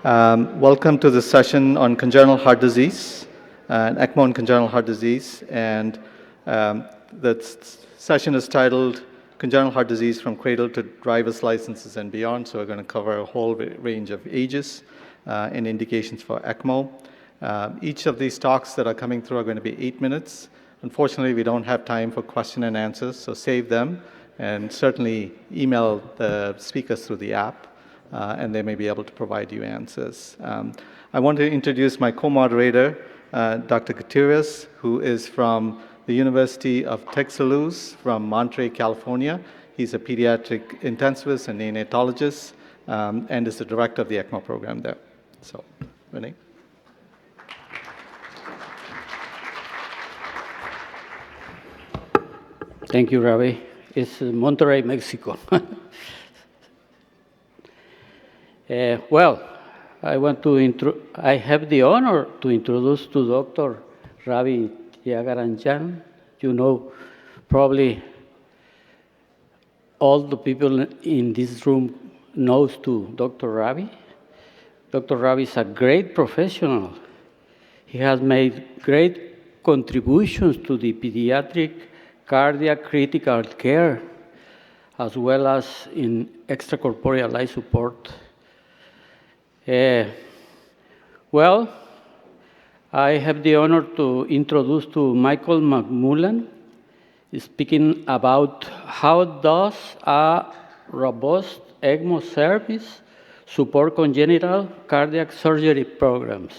Welcome to this session on congenital heart disease, ECMO and congenital heart disease. And the session is titled Congenital Heart Disease from Cradle to Driver's Licenses and Beyond. So we're going to cover a whole range of ages and indications for ECMO. Each of these talks that are coming through are going to be 8 minutes. Unfortunately, we don't have time for question and answers, so save them and certainly email the speakers through the app. And they may be able to provide you answers. I want to introduce my co-moderator, Dr. Gutierrez, who is from the University of Texas from Monterey, California. He's a pediatric intensivist and neonatologist and is the director of the ECMO program there. So, Renee. Thank you, Ravi. It's Monterrey, Mexico. Well, I have the honor to introduce to Dr. Ravi Tyagarajan. You know, probably all the people in this room knows to Dr. Ravi. Dr. Ravi is a great professional. He has made great contributions to the pediatric cardiac critical care, as well as in extracorporeal life support. Well, I have the honor to introduce to Michael McMullen, speaking about how does a robust ECMO service support congenital cardiac surgery programs.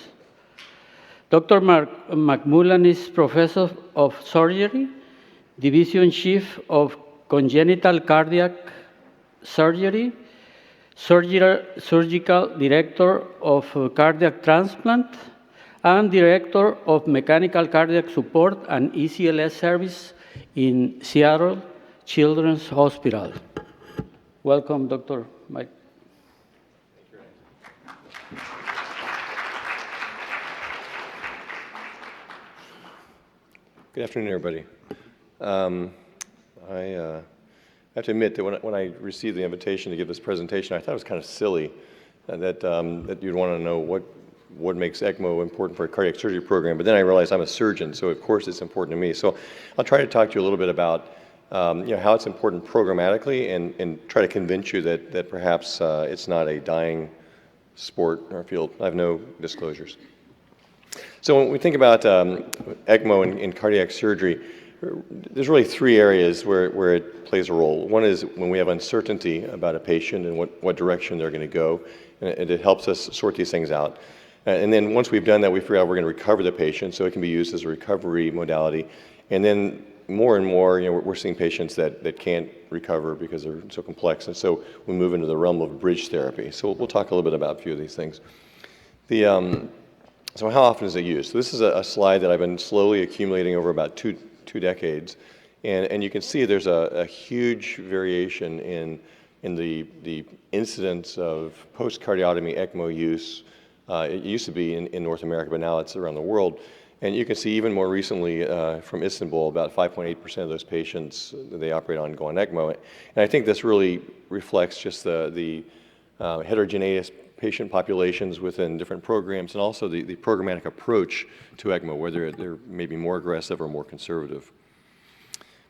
Dr. McMullen is professor of surgery, division chief of congenital cardiac surgery, surgical director of cardiac transplant, and director of mechanical cardiac support and ECLS service in Seattle Children's Hospital. Welcome, Dr. Mike. Good afternoon, everybody. I have to admit that when I received the invitation to give this presentation, I thought it was kind of silly that you'd want to know what makes ECMO important for a cardiac surgery program. But then I realized I'm a surgeon, so of course it's important to me. So I'll try to talk to you a little bit about how it's important programmatically and try to convince you that perhaps it's not a dying sport or field. I have no disclosures. So when we think about ECMO in cardiac surgery, there's really three areas where it plays a role. One is when we have uncertainty about a patient and what direction they're going to go, and it helps us sort these things out. And then once we've done that, we figure out we're going to recover the patient, so it can be used as a recovery modality. And then more and more, we're seeing patients that can't recover because they're so complex, and so we move into the realm of bridge therapy. So we'll talk a little bit about a few of these things. So how often is it used? So this is a slide that I've been slowly accumulating over about two decades, and you can see there's a huge variation in the incidence of post-cardiotomy ECMO use. It used to be in North America, but now it's around the world. And you can see even more recently from Istanbul, about 5.8% of those patients that they operate on go on ECMO. And I think this really reflects just the heterogeneous patient populations within different programs, and also the programmatic approach to ECMO, whether they're maybe more aggressive or more conservative.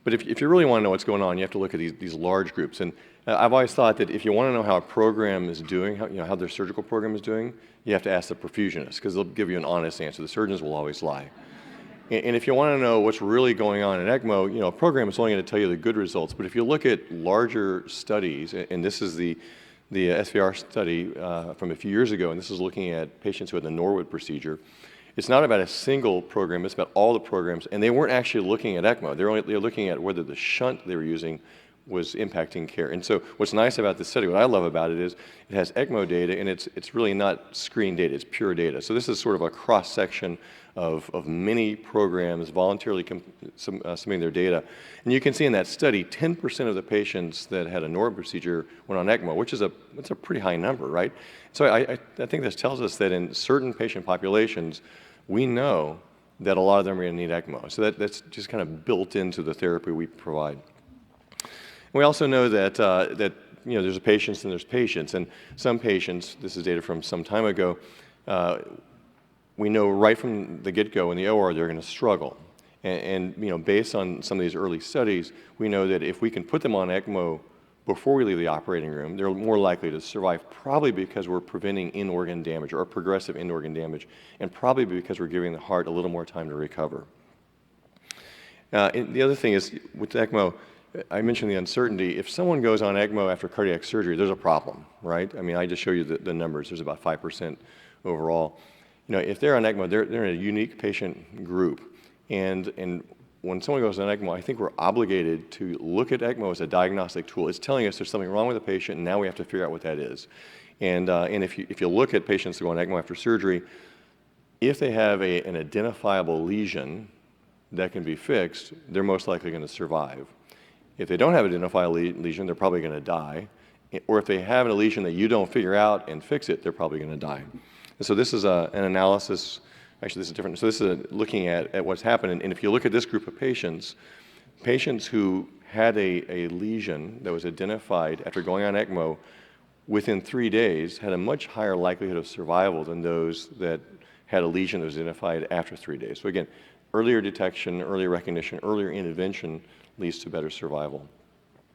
But if you really want to know what's going on, you have to look at these large groups. And I've always thought that if you want to know how a program is doing, how their surgical program is doing, you have to ask the perfusionist, because they'll give you an honest answer. The surgeons will always lie. And if you want to know what's really going on in ECMO, a program is only going to tell you the good results. But if you look at larger studies, and this is the SVR study from a few years ago, and this is looking at patients who had the Norwood procedure. It's not about a single program, it's about all the programs, and they weren't actually looking at ECMO. They're looking at whether the shunt they were using was impacting care. And so what's nice about this study, what I love about it is it has ECMO data, and it's really not screen data, it's pure data. So this is sort of a cross-section of many programs voluntarily submitting their data. And you can see in that study, 10% of the patients that had a Norwood procedure went on ECMO, which is that's a pretty high number, right? So I think this tells us that in certain patient populations, we know that a lot of them are going to need ECMO. So that's just kind of built into the therapy we provide. We also know that there's patients and there's patients. And some patients, this is data from some time ago, we know right from the get-go in the OR they're going to struggle. And based on some of these early studies, we know that if we can put them on ECMO before we leave the operating room, they're more likely to survive, probably because we're preventing in-organ damage or progressive in-organ damage, and probably because we're giving the heart a little more time to recover. And the other thing is, with ECMO, I mentioned the uncertainty. If someone goes on ECMO after cardiac surgery, there's a problem, right? I mean, I just show you the numbers. There's about 5% overall. If they're on ECMO, they're in a unique patient group. And when someone goes on ECMO, I think we're obligated to look at ECMO as a diagnostic tool. It's telling us there's something wrong with the patient, and now we have to figure out what that is. And if you look at patients who go on ECMO after surgery, if they have an identifiable lesion that can be fixed, they're most likely going to survive. If they don't have an identifiable lesion, they're probably going to die. Or if they have a lesion that you don't figure out and fix it, they're probably going to die. And so this is an analysis. Actually, this is different. So this is looking at what's happened. And if you look at this group of patients who had a lesion that was identified after going on ECMO, within 3 days had a much higher likelihood of survival than those that had a lesion that was identified after 3 days. So again, earlier detection, earlier recognition, earlier intervention leads to better survival.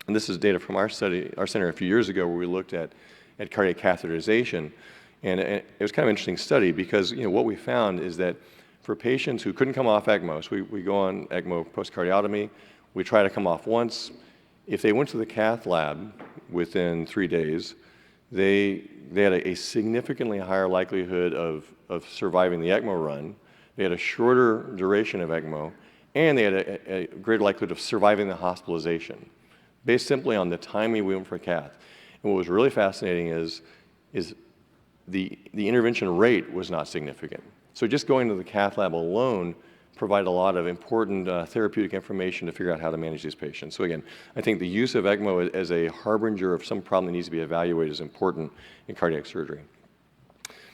And this is data from our center a few years ago where we looked at cardiac catheterization. And it was kind of an interesting study because what we found is that for patients who couldn't come off ECMO, so we go on ECMO post-cardiotomy, we try to come off once. If they went to the cath lab within 3 days, they had a significantly higher likelihood of surviving the ECMO run. They had a shorter duration of ECMO, and they had a greater likelihood of surviving the hospitalization, based simply on the timing we went for cath. And what was really fascinating is the intervention rate was not significant. So just going to the cath lab alone provided a lot of important therapeutic information to figure out how to manage these patients. So again, I think the use of ECMO as a harbinger of some problem that needs to be evaluated is important in cardiac surgery.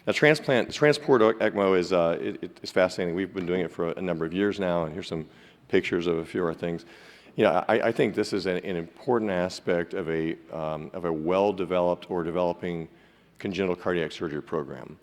Now, transport ECMO is fascinating. We've been doing it for a number of years now, and here's some pictures of a few of our things. I think this is an important aspect of a well-developed or developing congenital cardiac surgery program.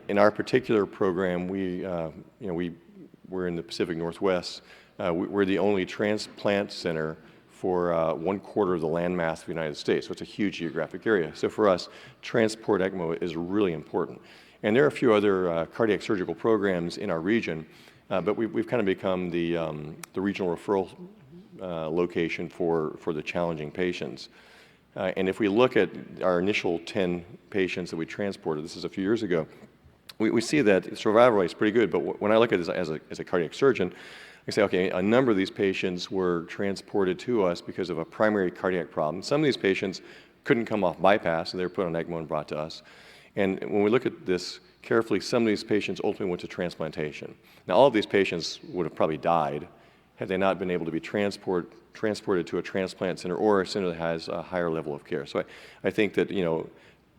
In our particular program, we're in the Pacific Northwest. We're the only transplant center for 1/4 of the landmass of the United States, so it's a huge geographic area. So for us, transport ECMO is really important. And there are a few other cardiac surgical programs in our region, but we've kind of become the regional referral location for the challenging patients. And if we look at our initial 10 patients that we transported, this is a few years ago, we see that survival rate is pretty good. But when I look at this as a cardiac surgeon, I say, okay, a number of these patients were transported to us because of a primary cardiac problem. Some of these patients couldn't come off bypass, and they were put on ECMO and brought to us. And when we look at this carefully, some of these patients ultimately went to transplantation. Now, all of these patients would have probably died had they not been able to be transported to a transplant center or a center that has a higher level of care. So I think that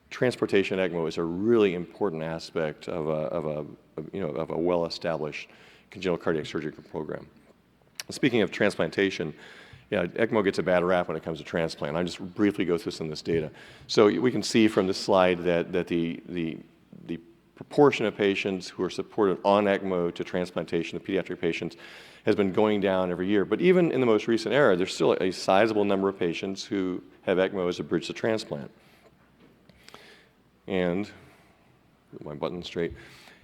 transportation ECMO is a really important aspect of a well-established congenital cardiac surgery program. Speaking of transplantation, ECMO gets a bad rap when it comes to transplant. I'll just briefly go through some of this data. So we can see from this slide that the proportion of patients who are supported on ECMO to transplantation, the pediatric patients, has been going down every year. But even in the most recent era, there's still a sizable number of patients who have ECMO as a bridge to transplant. And, get my button straight.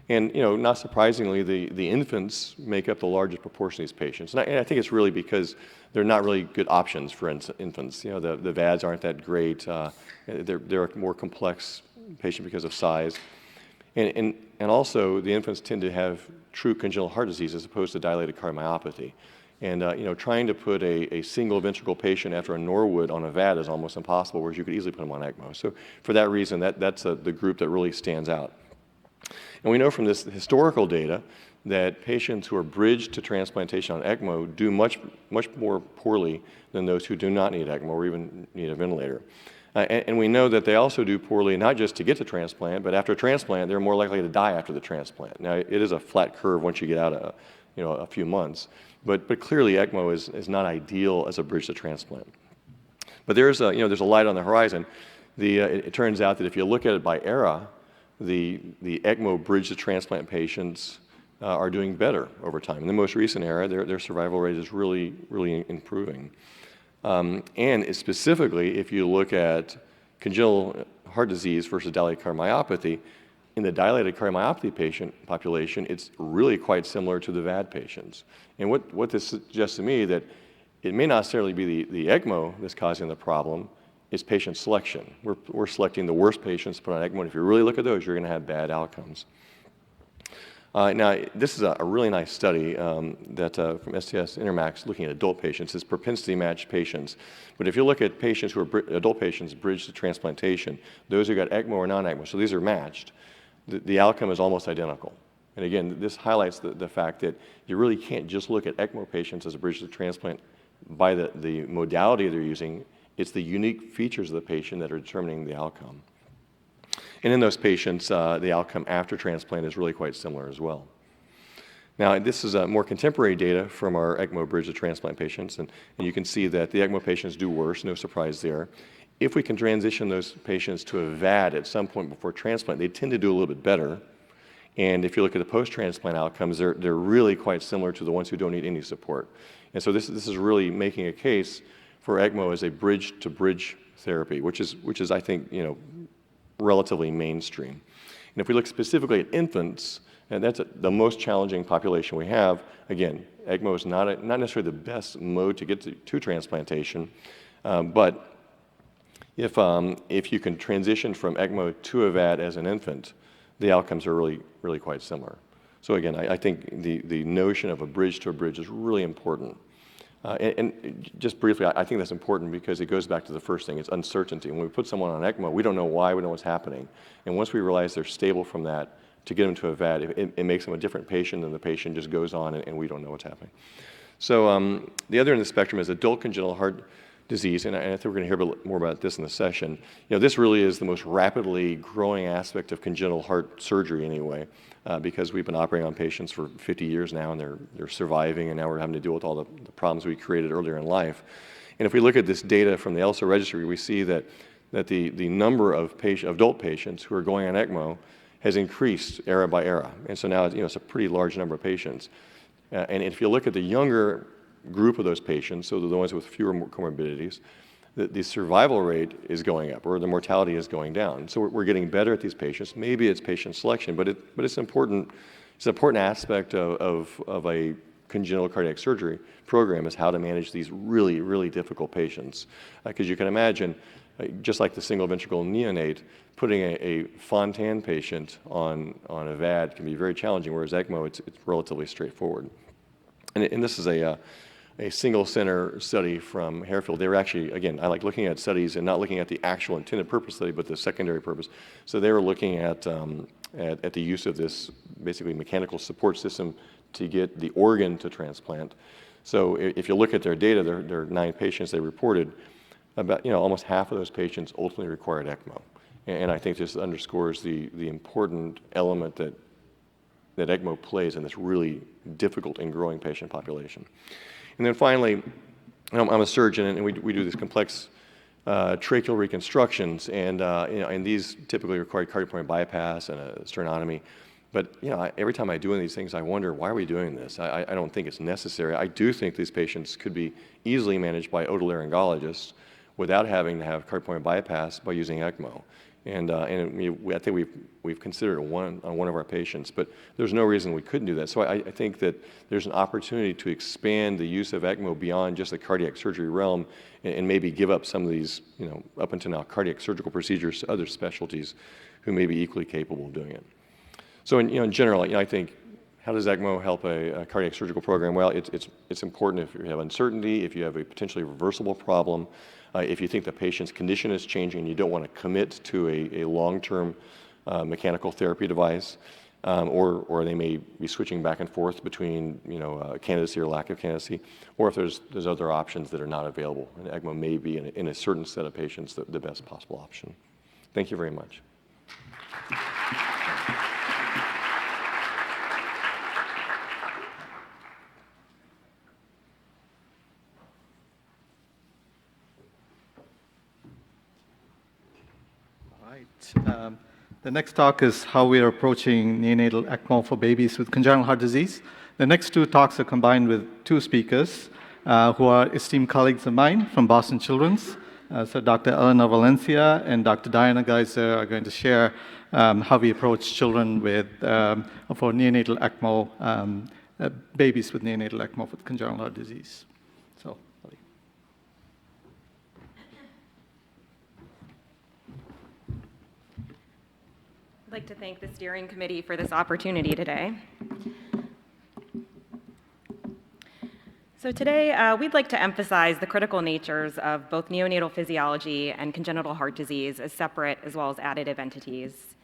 And not surprisingly, the infants make up the largest proportion of these patients. And I think it's really because they're not really good options for infants. The VADs aren't that great. They're a more complex patient because of size. And also, the infants tend to have true congenital heart disease as opposed to dilated cardiomyopathy. And trying to put a single ventricle patient after a Norwood on a VAD is almost impossible, whereas you could easily put them on ECMO. So for that reason, that's the group that really stands out. And we know from this historical data that patients who are bridged to transplantation on ECMO do much more poorly than those who do not need ECMO or even need a ventilator. And we know that they also do poorly not just to get to transplant, but after transplant, they're more likely to die after the transplant. Now, it is a flat curve once you get out a few months, but clearly ECMO is not ideal as a bridge to transplant. But there's a light on the horizon. It turns out that if you look at it by era, the ECMO bridge to transplant patients are doing better over time. In the most recent era, their survival rate is really, really improving. And specifically, if you look at congenital heart disease versus dilated cardiomyopathy, in the dilated cardiomyopathy patient population, it's really quite similar to the VAD patients. And what this suggests to me that it may not necessarily be the ECMO that's causing the problem, it's patient selection. We're selecting the worst patients to put on ECMO, and if you really look at those, you're going to have bad outcomes. Now, this is a really nice study that from STS Intermax looking at adult patients. It's propensity-matched patients. But if you look at patients who are adult patients bridged to transplantation, those who got ECMO or non-ECMO, so these are matched, the outcome is almost identical. And again, this highlights the fact that you really can't just look at ECMO patients as a bridge to transplant by the modality they're using. It's the unique features of the patient that are determining the outcome. And in those patients, the outcome after transplant is really quite similar as well. Now, this is more contemporary data from our ECMO bridge to transplant patients, and you can see that the ECMO patients do worse, no surprise there. If we can transition those patients to a VAD at some point before transplant, they tend to do a little bit better. And if you look at the post-transplant outcomes, they're really quite similar to the ones who don't need any support. And so this is really making a case for ECMO as a bridge-to-bridge therapy, which is I think, relatively mainstream. And if we look specifically at infants, and that's the most challenging population we have, again, ECMO is not necessarily the best mode to get to transplantation, but if you can transition from ECMO to a VAD as an infant, the outcomes are really, really quite similar. So again, I think the notion of a bridge to a bridge is really important. And just briefly, I think that's important because it goes back to the first thing, it's uncertainty. When we put someone on ECMO, we don't know why, we don't know what's happening. And once we realize they're stable from that, to get them to a VAD, it makes them a different patient, and the patient just goes on and we don't know what's happening. So the other end of the spectrum is adult congenital heart disease, and I think we're going to hear a bit more about this in the session. This really is the most rapidly growing aspect of congenital heart surgery anyway, because we've been operating on patients for 50 years now, and they're surviving, and now we're having to deal with all the problems we created earlier in life. And if we look at this data from the ELSA registry, we see that the number of adult patients who are going on ECMO has increased era by era. And so now it's a pretty large number of patients. And if you look at the younger group of those patients, so the ones with fewer comorbidities, the survival rate is going up, or the mortality is going down. So we're getting better at these patients. Maybe it's patient selection, but it's important. It's an important aspect of a congenital cardiac surgery program is how to manage these really, really difficult patients. Because you can imagine, just like the single ventricle neonate, putting a Fontan patient on a VAD can be very challenging, whereas ECMO, it's relatively straightforward. And this is a single center study from Harefield. They were actually, again, I like looking at studies and not looking at the actual intended purpose study, but the secondary purpose. So they were looking at the use of this basically mechanical support system to get the organ to transplant. So if you look at their data, there are 9 patients they reported, about almost half of those patients ultimately required ECMO. And I think this underscores the important element that ECMO plays in this really difficult and growing patient population. And then finally, I'm a surgeon, and we do these complex tracheal reconstructions, and these typically require cardiopulmonary bypass and a sternotomy. But every time I do one of these things, I wonder, why are we doing this? I don't think it's necessary. I do think these patients could be easily managed by otolaryngologists without having to have cardiopulmonary bypass by using ECMO. And I think we've considered it on one of our patients, but there's no reason we couldn't do that. So I think that there's an opportunity to expand the use of ECMO beyond just the cardiac surgery realm, and maybe give up some of these, up until now, cardiac surgical procedures to other specialties who may be equally capable of doing it. So in general, I think, how does ECMO help a cardiac surgical program? Well, it's important if you have uncertainty, if you have a potentially reversible problem, if you think the patient's condition is changing and you don't want to commit to a long-term mechanical therapy device, or they may be switching back and forth between candidacy or lack of candidacy, or if there's other options that are not available, and ECMO may be in a certain set of patients the best possible option. Thank you very much. Right. The next talk is how we are approaching neonatal ECMO for babies with congenital heart disease. The next two talks are combined with two speakers who are esteemed colleagues of mine from Boston Children's. So Dr. Elena Valencia and Dr. Diana Geiser are going to share how we approach children with, for neonatal ECMO, babies with neonatal ECMO with congenital heart disease. So, Ali. I'd like to thank the steering committee for this opportunity today. So today, we'd like to emphasize the critical natures of both neonatal physiology and congenital heart disease as separate as well as additive entities.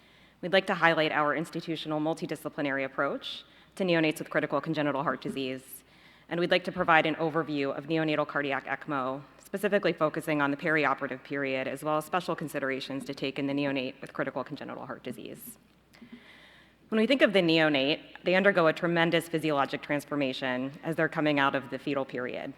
We'd like to highlight our institutional multidisciplinary approach to neonates with critical congenital heart disease. And we'd like to provide an overview of neonatal cardiac ECMO, specifically focusing on the perioperative period, as well as special considerations to take in the neonate with critical congenital heart disease. When we think of the neonate, they undergo a tremendous physiologic transformation as they're coming out of the fetal period.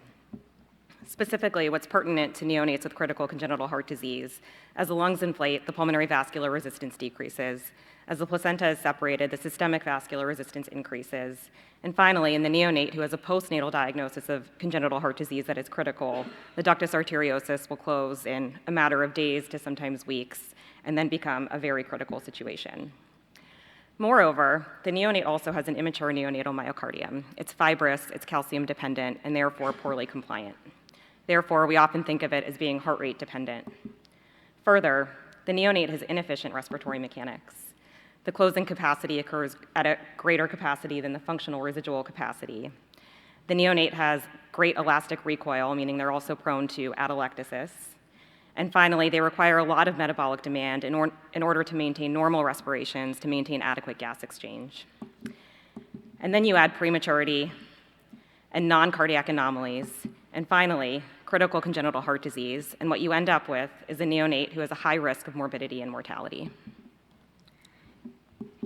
Specifically, what's pertinent to neonates with critical congenital heart disease, as the lungs inflate, the pulmonary vascular resistance decreases. As the placenta is separated, the systemic vascular resistance increases. And finally, in the neonate who has a postnatal diagnosis of congenital heart disease that is critical, the ductus arteriosus will close in a matter of days to sometimes weeks, and then become a very critical situation. Moreover, the neonate also has an immature neonatal myocardium. It's fibrous, it's calcium dependent, and therefore poorly compliant. Therefore, we often think of it as being heart rate dependent. Further, the neonate has inefficient respiratory mechanics. The closing capacity occurs at a greater capacity than the functional residual capacity. The neonate has great elastic recoil, meaning they're also prone to atelectasis. And finally, they require a lot of metabolic demand in order to maintain normal respirations, to maintain adequate gas exchange. And then you add prematurity and non-cardiac anomalies, and finally, critical congenital heart disease, and what you end up with is a neonate who has a high risk of morbidity and mortality.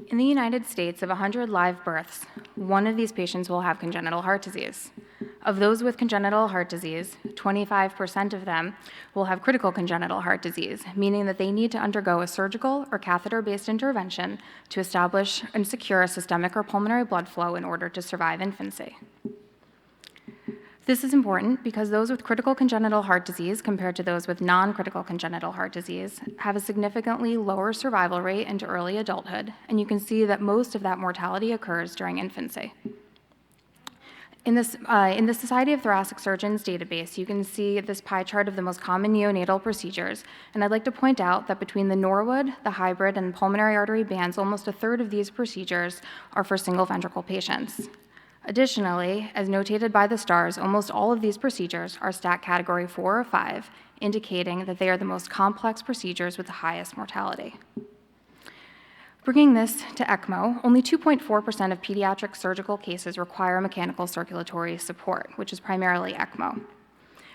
In the United States, of 100 live births, one of these patients will have congenital heart disease. Of those with congenital heart disease, 25% of them will have critical congenital heart disease, meaning that they need to undergo a surgical or catheter-based intervention to establish and secure a systemic or pulmonary blood flow in order to survive infancy. This is important because those with critical congenital heart disease compared to those with non-critical congenital heart disease have a significantly lower survival rate into early adulthood, and you can see that most of that mortality occurs during infancy. In the Society of Thoracic Surgeons database, you can see this pie chart of the most common neonatal procedures, and I'd like to point out that between the Norwood, the hybrid, and pulmonary artery bands, almost a third of these procedures are for single ventricle patients. Additionally, as notated by the stars, almost all of these procedures are stat category 4 or 5, indicating that they are the most complex procedures with the highest mortality. Bringing this to ECMO, only 2.4% of pediatric surgical cases require mechanical circulatory support, which is primarily ECMO.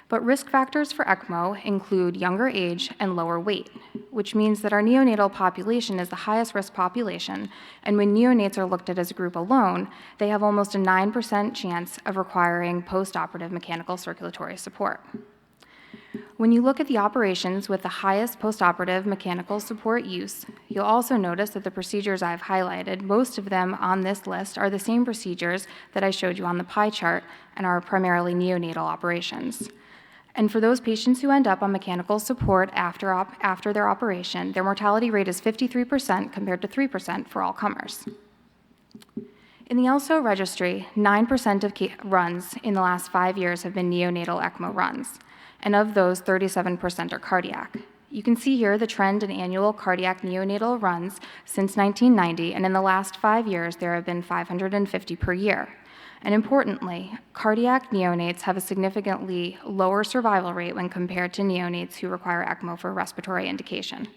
But risk factors for ECMO include younger age and lower weight, which means that our neonatal population is the highest risk population, and when neonates are looked at as a group alone, they have almost a 9% chance of requiring postoperative mechanical circulatory support. When you look at the operations with the highest postoperative mechanical support use, you'll also notice that the procedures I've highlighted, most of them on this list are the same procedures that I showed you on the pie chart and are primarily neonatal operations. And for those patients who end up on mechanical support after their operation, their mortality rate is 53% compared to 3% for all comers. In the ELSO registry, 9% of runs in the last 5 years have been neonatal ECMO runs, and of those, 37% are cardiac. You can see here the trend in annual cardiac neonatal runs since 1990, and in the last 5 years, there have been 550 per year. And importantly, cardiac neonates have a significantly lower survival rate when compared to neonates who require ECMO for respiratory indication.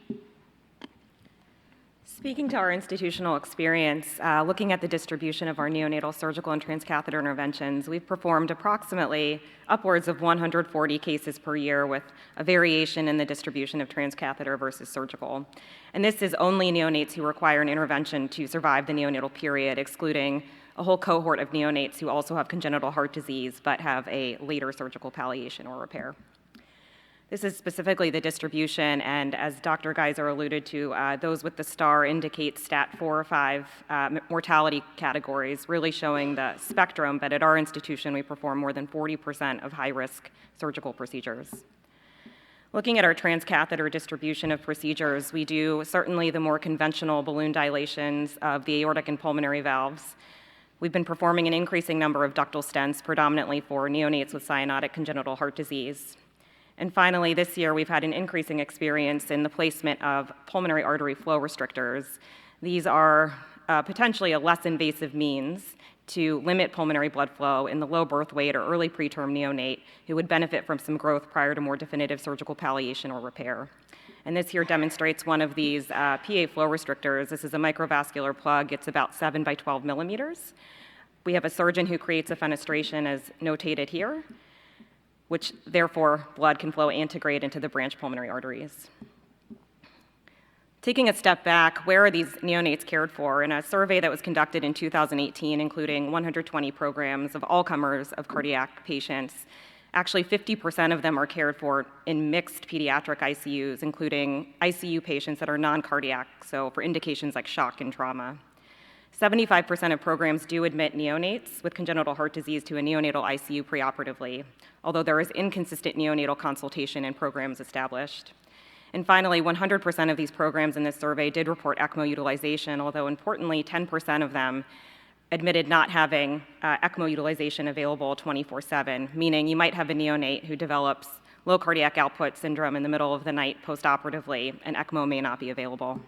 Speaking to our institutional experience, looking at the distribution of our neonatal surgical and transcatheter interventions, we've performed approximately upwards of 140 cases per year with a variation in the distribution of transcatheter versus surgical. And this is only neonates who require an intervention to survive the neonatal period, excluding a whole cohort of neonates who also have congenital heart disease but have a later surgical palliation or repair. This is specifically the distribution, and as Dr. Geiser alluded to, those with the star indicate stat 4 or 5 mortality categories, really showing the spectrum, but at our institution we perform more than 40% of high-risk surgical procedures. Looking at our transcatheter distribution of procedures, we do certainly the more conventional balloon dilations of the aortic and pulmonary valves. We've been performing an increasing number of ductal stents, predominantly for neonates with cyanotic congenital heart disease. And finally, this year, we've had an increasing experience in the placement of pulmonary artery flow restrictors. These are potentially a less invasive means to limit pulmonary blood flow in the low birth weight or early preterm neonate who would benefit from some growth prior to more definitive surgical palliation or repair. And this here demonstrates one of these PA flow restrictors. This is a microvascular plug. It's about 7 by 12 millimeters. We have a surgeon who creates a fenestration as notated here, which therefore blood can flow antegrade into the branch pulmonary arteries. Taking a step back, where are these neonates cared for? In a survey that was conducted in 2018, including 120 programs of all comers of cardiac patients, actually 50% of them are cared for in mixed pediatric ICUs, including ICU patients that are non-cardiac, so for indications like shock and trauma. 75% of programs do admit neonates with congenital heart disease to a neonatal ICU preoperatively, although there is inconsistent neonatal consultation in programs established. And finally, 100% of these programs in this survey did report ECMO utilization, although importantly, 10% of them admitted not having ECMO utilization available 24/7, meaning you might have a neonate who develops low cardiac output syndrome in the middle of the night postoperatively, and ECMO may not be available.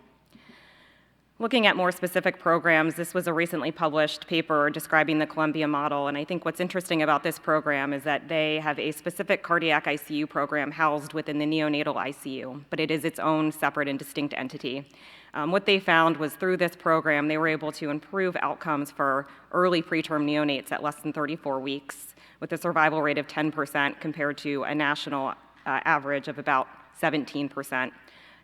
Looking at more specific programs, this was a recently published paper describing the Columbia model, and I think what's interesting about this program is that they have a specific cardiac ICU program housed within the neonatal ICU, but it is its own separate and distinct entity. What they found was through this program, they were able to improve outcomes for early preterm neonates at less than 34 weeks, with a survival rate of 10% compared to a national average of about 17%.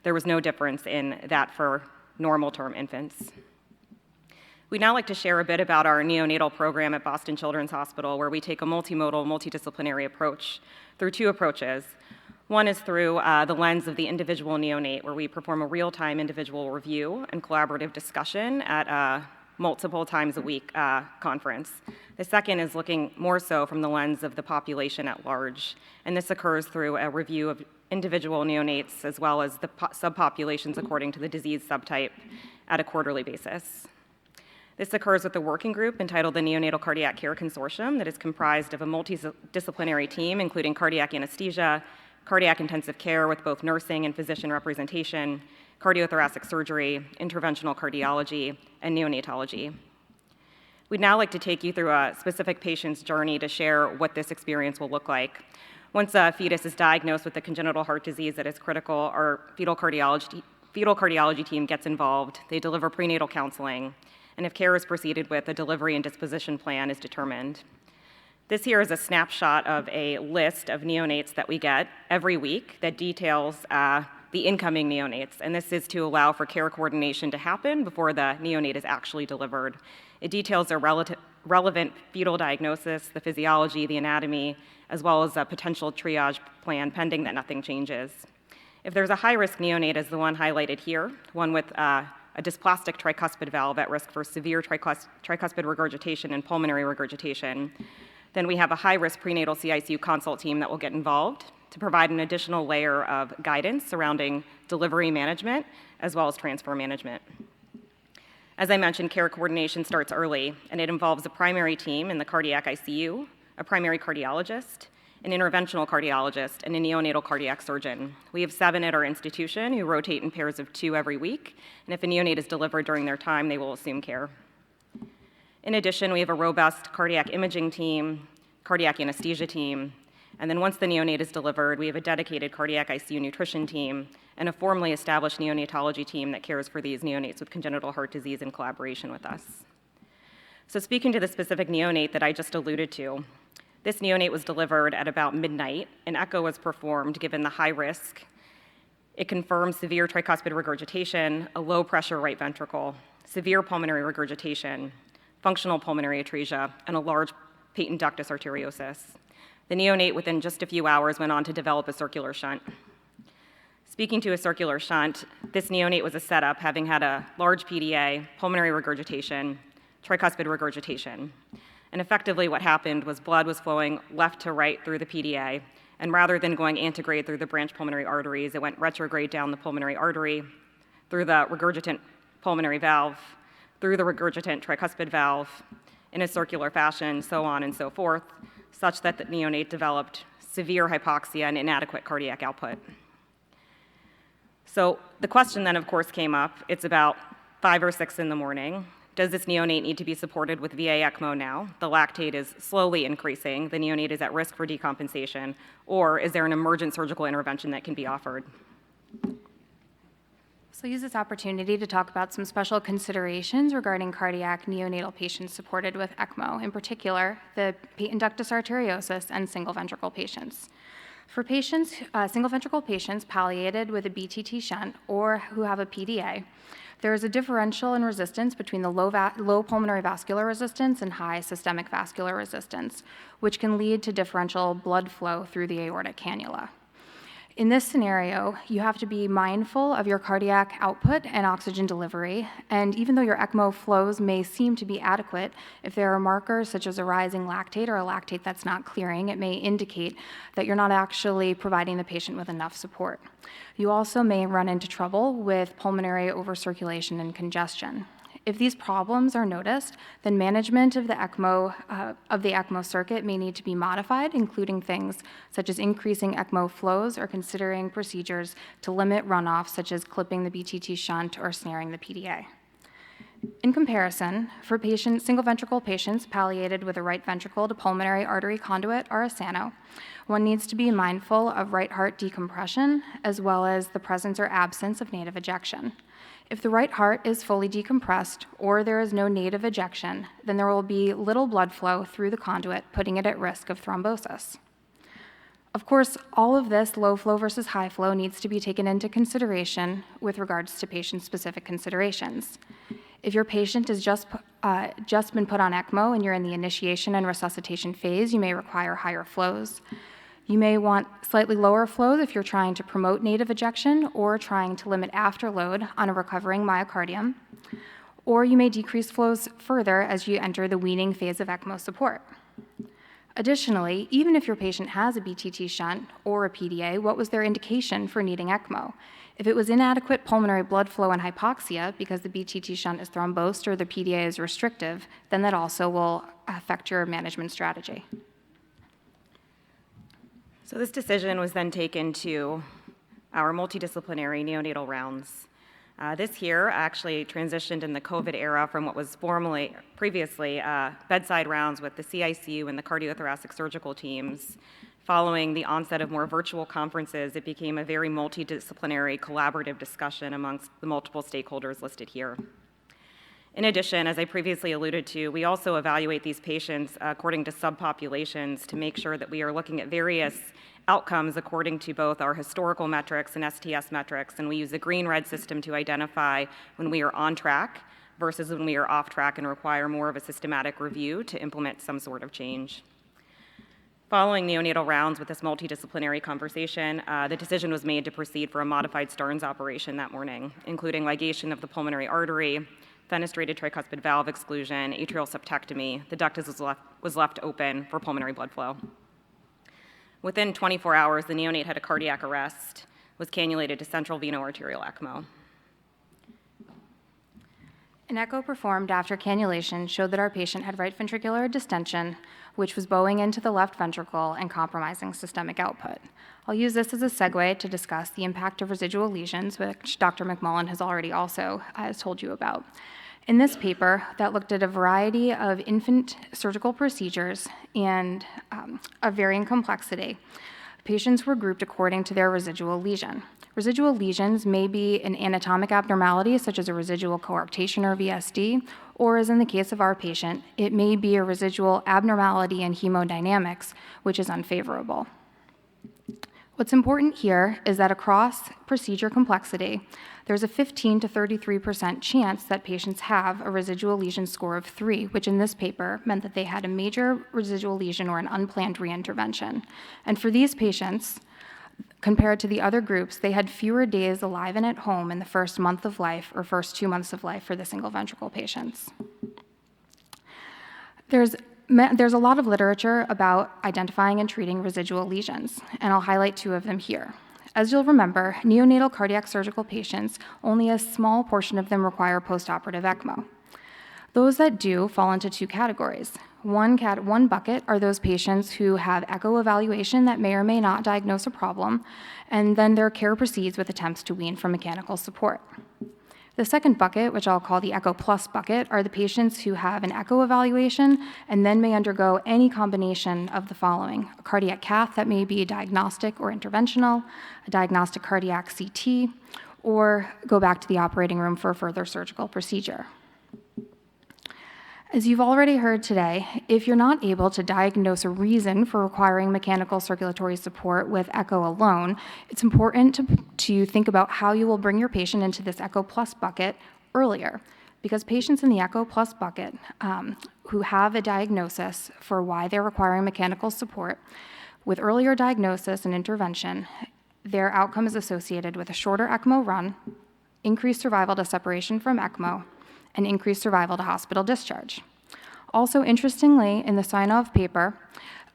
There was no difference in that for normal term infants. We'd now like to share a bit about our neonatal program at Boston Children's Hospital, where we take a multimodal, multidisciplinary approach through 2 approaches. One is through the lens of the individual neonate, where we perform a real-time individual review and collaborative discussion at a multiple times a week conference. The second is looking more so from the lens of the population at large, and this occurs through a review of individual neonates as well as the subpopulations according to the disease subtype at a quarterly basis. This occurs with a working group entitled the Neonatal Cardiac Care Consortium that is comprised of a multidisciplinary team including cardiac anesthesia, cardiac intensive care with both nursing and physician representation, cardiothoracic surgery, interventional cardiology, and neonatology. We'd now like to take you through a specific patient's journey to share what this experience will look like. Once a fetus is diagnosed with a congenital heart disease that is critical, our fetal cardiology team gets involved. They deliver prenatal counseling, and if care is proceeded with, a delivery and disposition plan is determined. This here is a snapshot of a list of neonates that we get every week that details the incoming neonates, and this is to allow for care coordination to happen before the neonate is actually delivered. It details their relevant fetal diagnosis, the physiology, the anatomy, as well as a potential triage plan pending that nothing changes. If there's a high-risk neonate as the one highlighted here, one with a dysplastic tricuspid valve at risk for severe tricuspid regurgitation and pulmonary regurgitation, then we have a high-risk prenatal CICU consult team that will get involved to provide an additional layer of guidance surrounding delivery management as well as transfer management. As I mentioned, care coordination starts early, and it involves a primary team in the cardiac ICU, a primary cardiologist, an interventional cardiologist, and a neonatal cardiac surgeon. We have 7 at our institution who rotate in pairs of 2 every week, and if a neonate is delivered during their time, they will assume care. In addition, we have a robust cardiac imaging team, cardiac anesthesia team, and then once the neonate is delivered, we have a dedicated cardiac ICU nutrition team and a formally established neonatology team that cares for these neonates with congenital heart disease in collaboration with us. So speaking to the specific neonate that I just alluded to, this neonate was delivered at about midnight. An echo was performed given the high risk. It confirmed severe tricuspid regurgitation, a low pressure right ventricle, severe pulmonary regurgitation, functional pulmonary atresia, and a large patent ductus arteriosus. The neonate, within just a few hours, went on to develop a circular shunt. Speaking to a circular shunt, this neonate was a setup, having had a large PDA, pulmonary regurgitation, tricuspid regurgitation. And effectively what happened was blood was flowing left to right through the PDA, and rather than going antegrade through the branch pulmonary arteries, it went retrograde down the pulmonary artery, through the regurgitant pulmonary valve, through the regurgitant tricuspid valve, in a circular fashion, so on and so forth, such that the neonate developed severe hypoxia and inadequate cardiac output. So the question then, of course, came up. It's about 5 or 6 in the morning. Does this neonate need to be supported with VA ECMO now? The lactate is slowly increasing. The neonate is at risk for decompensation. Or is there an emergent surgical intervention that can be offered? So I'll use this opportunity to talk about some special considerations regarding cardiac neonatal patients supported with ECMO, in particular, the patent ductus arteriosus and single ventricle patients. For patients, single ventricle patients palliated with a BTT shunt or who have a PDA, there is a differential in resistance between the low pulmonary vascular resistance and high systemic vascular resistance, which can lead to differential blood flow through the aortic cannula. In this scenario, you have to be mindful of your cardiac output and oxygen delivery, and even though your ECMO flows may seem to be adequate, if there are markers such as a rising lactate or a lactate that's not clearing, it may indicate that you're not actually providing the patient with enough support. You also may run into trouble with pulmonary overcirculation and congestion. If these problems are noticed, then management of the ECMO circuit may need to be modified, including things such as increasing ECMO flows or considering procedures to limit runoff, such as clipping the BTT shunt or snaring the PDA. In comparison, for single ventricle patients palliated with a right ventricle to pulmonary artery conduit or a Sano, one needs to be mindful of right heart decompression as well as the presence or absence of native ejection. If the right heart is fully decompressed or there is no native ejection, then there will be little blood flow through the conduit, putting it at risk of thrombosis. Of course, all of this low flow versus high flow needs to be taken into consideration with regards to patient-specific considerations. If your patient has just been put on ECMO and you're in the initiation and resuscitation phase, you may require higher flows. You may want slightly lower flows if you're trying to promote native ejection or trying to limit afterload on a recovering myocardium. Or you may decrease flows further as you enter the weaning phase of ECMO support. Additionally, even if your patient has a BTT shunt or a PDA, what was their indication for needing ECMO? If it was inadequate pulmonary blood flow and hypoxia because the BTT shunt is thrombosed or the PDA is restrictive, then that also will affect your management strategy. So this decision was then taken to our multidisciplinary neonatal rounds. This year actually transitioned in the COVID era from what was previously bedside rounds with the CICU and the cardiothoracic surgical teams. Following the onset of more virtual conferences, it became a very multidisciplinary collaborative discussion amongst the multiple stakeholders listed here. In addition, as I previously alluded to, we also evaluate these patients according to subpopulations to make sure that we are looking at various outcomes according to both our historical metrics and STS metrics, and we use the green-red system to identify when we are on track versus when we are off track and require more of a systematic review to implement some sort of change. Following neonatal rounds with this multidisciplinary conversation, the decision was made to proceed for a modified Stearns operation that morning, including ligation of the pulmonary artery, fenestrated tricuspid valve exclusion, atrial septectomy. The ductus was left open for pulmonary blood flow. Within 24 hours, the neonate had a cardiac arrest, was cannulated to central veno-arterial ECMO. An echo performed after cannulation showed that our patient had right ventricular distension, which was bowing into the left ventricle and compromising systemic output. I'll use this as a segue to discuss the impact of residual lesions, which Dr. McMullen has already also told you about. In this paper that looked at a variety of infant surgical procedures and of varying complexity, patients were grouped according to their residual lesion. Residual lesions may be an anatomic abnormality, such as a residual coarctation or VSD, or as in the case of our patient, it may be a residual abnormality in hemodynamics, which is unfavorable. What's important here is that across procedure complexity, there's a 15 to 33% chance that patients have a residual lesion score of 3, which in this paper meant that they had a major residual lesion or an unplanned reintervention. And for these patients, compared to the other groups, they had fewer days alive and at home in the first month of life or first 2 months of life for the single ventricle patients. There's a lot of literature about identifying and treating residual lesions, and I'll highlight 2 of them here. As you'll remember, neonatal cardiac surgical patients, only a small portion of them require postoperative ECMO. Those that do fall into 2 categories. One bucket are those patients who have echo evaluation that may or may not diagnose a problem, and then their care proceeds with attempts to wean from mechanical support. The second bucket, which I'll call the Echo Plus bucket, are the patients who have an echo evaluation and then may undergo any combination of the following: a cardiac cath that may be diagnostic or interventional, a diagnostic cardiac CT, or go back to the operating room for a further surgical procedure. As you've already heard today, if you're not able to diagnose a reason for requiring mechanical circulatory support with echo alone, it's important to think about how you will bring your patient into this Echo Plus bucket earlier, because patients in the Echo Plus bucket who have a diagnosis for why they're requiring mechanical support, with earlier diagnosis and intervention, their outcome is associated with a shorter ECMO run, increased survival to separation from ECMO, and increased survival to hospital discharge. Also, interestingly, in the sign-off paper,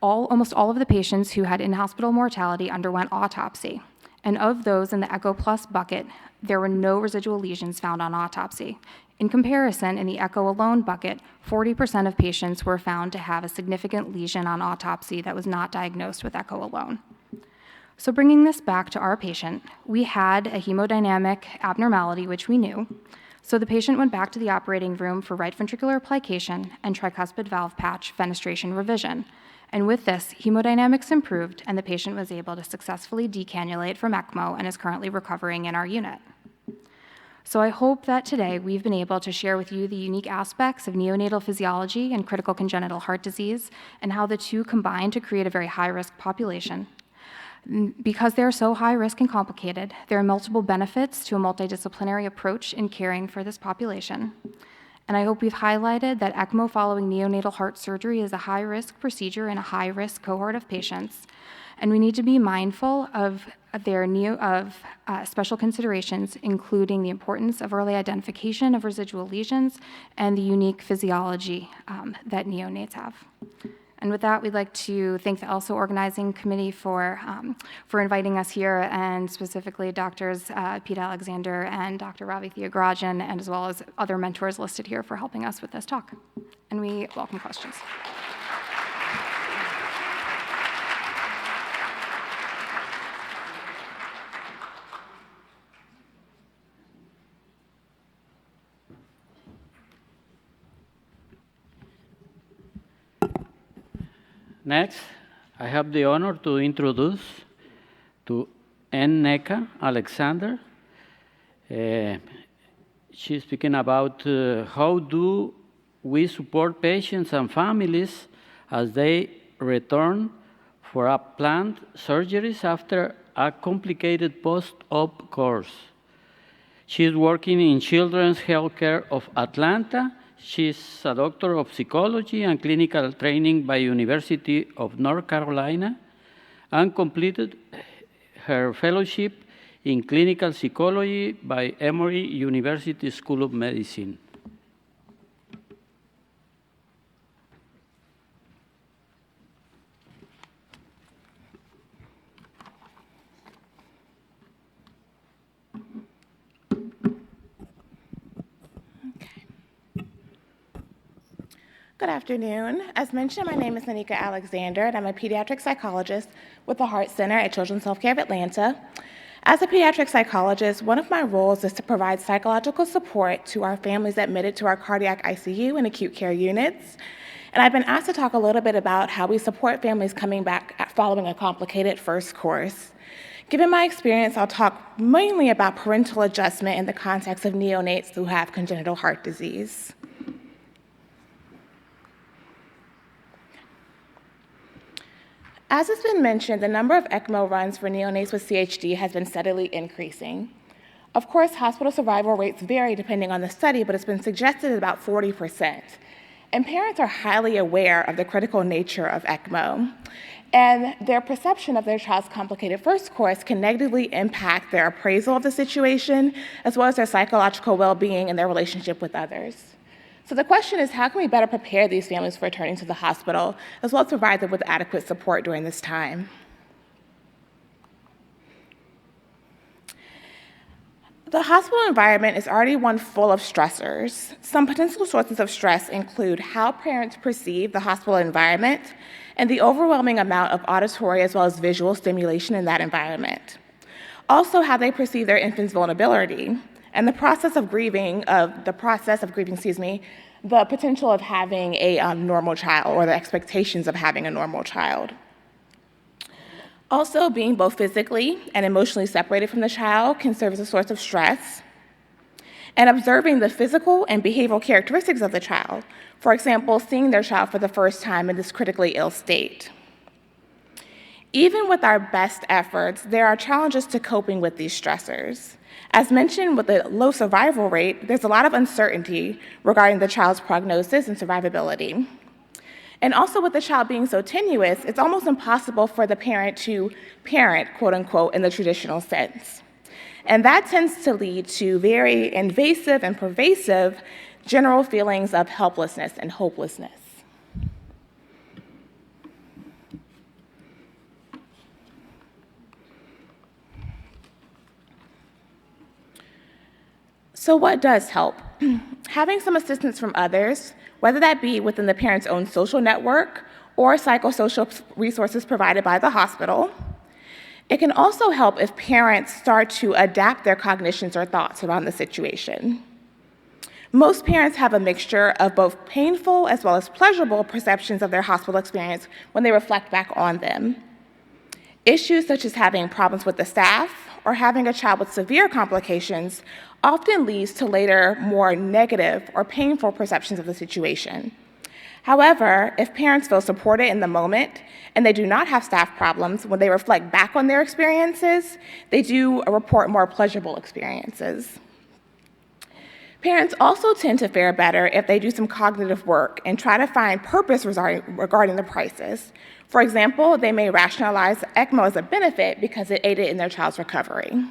almost all of the patients who had in-hospital mortality underwent autopsy. And of those in the Echo Plus bucket, there were no residual lesions found on autopsy. In comparison, in the Echo Alone bucket, 40% of patients were found to have a significant lesion on autopsy that was not diagnosed with Echo Alone. So bringing this back to our patient, we had a hemodynamic abnormality, which we knew. So the patient went back to the operating room for right ventricular application and tricuspid valve patch fenestration revision. And with this, hemodynamics improved, and the patient was able to successfully decannulate from ECMO and is currently recovering in our unit. So I hope that today we've been able to share with you the unique aspects of neonatal physiology and critical congenital heart disease and how the 2 combine to create a very high-risk population. Because they're so high risk and complicated, there are multiple benefits to a multidisciplinary approach in caring for this population. And I hope we've highlighted that ECMO following neonatal heart surgery is a high-risk procedure in a high-risk cohort of patients. And we need to be mindful of special considerations, including the importance of early identification of residual lesions and the unique physiology that neonates have. And with that, we'd like to thank the ELSO organizing committee for inviting us here, and specifically Drs. Pete Alexander and Dr. Ravi Thiagarajan, and as well as other mentors listed here for helping us with this talk. And we welcome questions. Next, I have the honor to introduce to Nneka Alexander. She's speaking about how do we support patients and families as they return for a planned surgeries after a complicated post-op course. She's working in Children's Healthcare of Atlanta. She's a doctor of psychology and clinical training by University of North Carolina and completed her fellowship in clinical psychology by Emory University School of Medicine. Good afternoon. As mentioned, my name is Nneka Alexander, and I'm a pediatric psychologist with the Heart Center at Children's Healthcare of Atlanta. As a pediatric psychologist, one of my roles is to provide psychological support to our families admitted to our cardiac ICU and acute care units. And I've been asked to talk a little bit about how we support families coming back following a complicated first course. Given my experience, I'll talk mainly about parental adjustment in the context of neonates who have congenital heart disease. As has been mentioned, the number of ECMO runs for neonates with CHD has been steadily increasing. Of course, hospital survival rates vary depending on the study, but it's been suggested at about 40%. And parents are highly aware of the critical nature of ECMO, and their perception of their child's complicated first course can negatively impact their appraisal of the situation, as well as their psychological well-being and their relationship with others. So the question is, how can we better prepare these families for returning to the hospital, as well as provide them with adequate support during this time? The hospital environment is already one full of stressors. Some potential sources of stress include how parents perceive the hospital environment and the overwhelming amount of auditory as well as visual stimulation in that environment. Also, how they perceive their infant's vulnerability and the potential of having a normal child, or the expectations of having a normal child. Also, being both physically and emotionally separated from the child can serve as a source of stress. And observing the physical and behavioral characteristics of the child, for example, seeing their child for the first time in this critically ill state. Even with our best efforts, there are challenges to coping with these stressors. As mentioned, with the low survival rate, there's a lot of uncertainty regarding the child's prognosis and survivability. And also with the child being so tenuous, it's almost impossible for the parent to parent, quote unquote, in the traditional sense. And that tends to lead to very invasive and pervasive general feelings of helplessness and hopelessness. So what does help? Having some assistance from others, whether that be within the parent's own social network or psychosocial resources provided by the hospital. It can also help if parents start to adapt their cognitions or thoughts around the situation. Most parents have a mixture of both painful as well as pleasurable perceptions of their hospital experience when they reflect back on them. Issues such as having problems with the staff or having a child with severe complications often leads to later more negative or painful perceptions of the situation. However, if parents feel supported in the moment and they do not have staff problems, when they reflect back on their experiences, they do report more pleasurable experiences. Parents also tend to fare better if they do some cognitive work and try to find purpose regarding the crisis. For example, they may rationalize ECMO as a benefit because it aided in their child's recovery.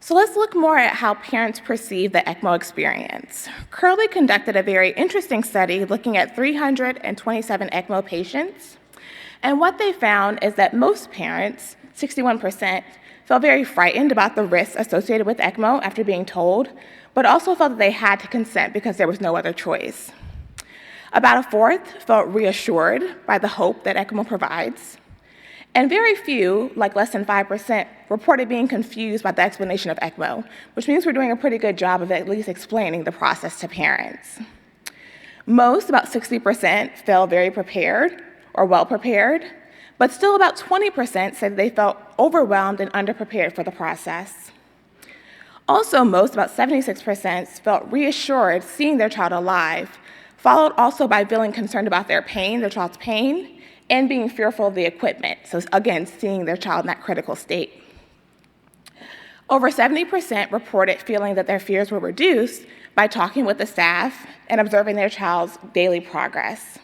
So let's look more at how parents perceive the ECMO experience. Cradle conducted a very interesting study looking at 327 ECMO patients. And what they found is that most parents, 61%, felt very frightened about the risks associated with ECMO after being told, but also felt that they had to consent because there was no other choice. About a fourth felt reassured by the hope that ECMO provides. And very few, like less than 5%, reported being confused by the explanation of ECMO, which means we're doing a pretty good job of at least explaining the process to parents. Most, about 60%, felt very prepared or well prepared, but still about 20% said they felt overwhelmed and underprepared for the process. Also, most, about 76%, felt reassured seeing their child alive, followed also by feeling concerned about their child's pain, and being fearful of the equipment. So again, seeing their child in that critical state. Over 70% reported feeling that their fears were reduced by talking with the staff and observing their child's daily progress.